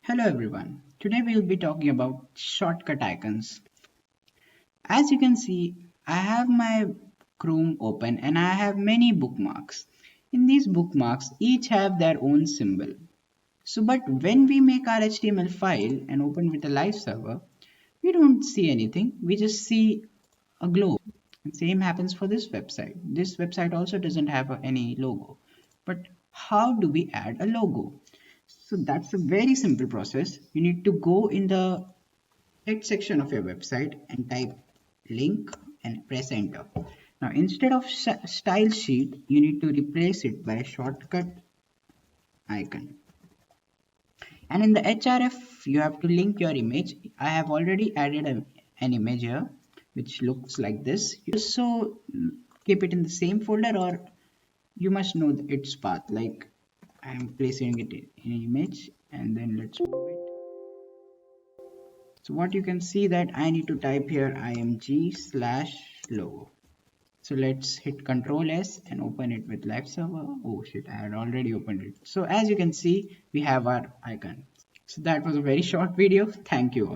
Hello everyone. Today we'll be talking about shortcut icons. As you can see, I have my Chrome open and I have many bookmarks. In these bookmarks, each have their own symbol. But when we make our HTML file and open with a live server, we don't see anything. We just see a globe. And same happens for this website. This website also doesn't have any logo. But how do we add a logo? So that's a very simple process. You need to go in the text section of your website and type link and press enter. Now instead of style sheet, you need to replace it by a shortcut icon. And in the href, you have to link your image. I have already added an image here, which looks like this. You also keep it in the same folder, or you must know its path. Like I am placing it in an image, and then let's move it. So what you can see that I need to type here img/logo. So let's hit Control S and open it with live server. Oh shit, I had already opened it. So as you can see, we have our icon. So that was a very short video. Thank you all.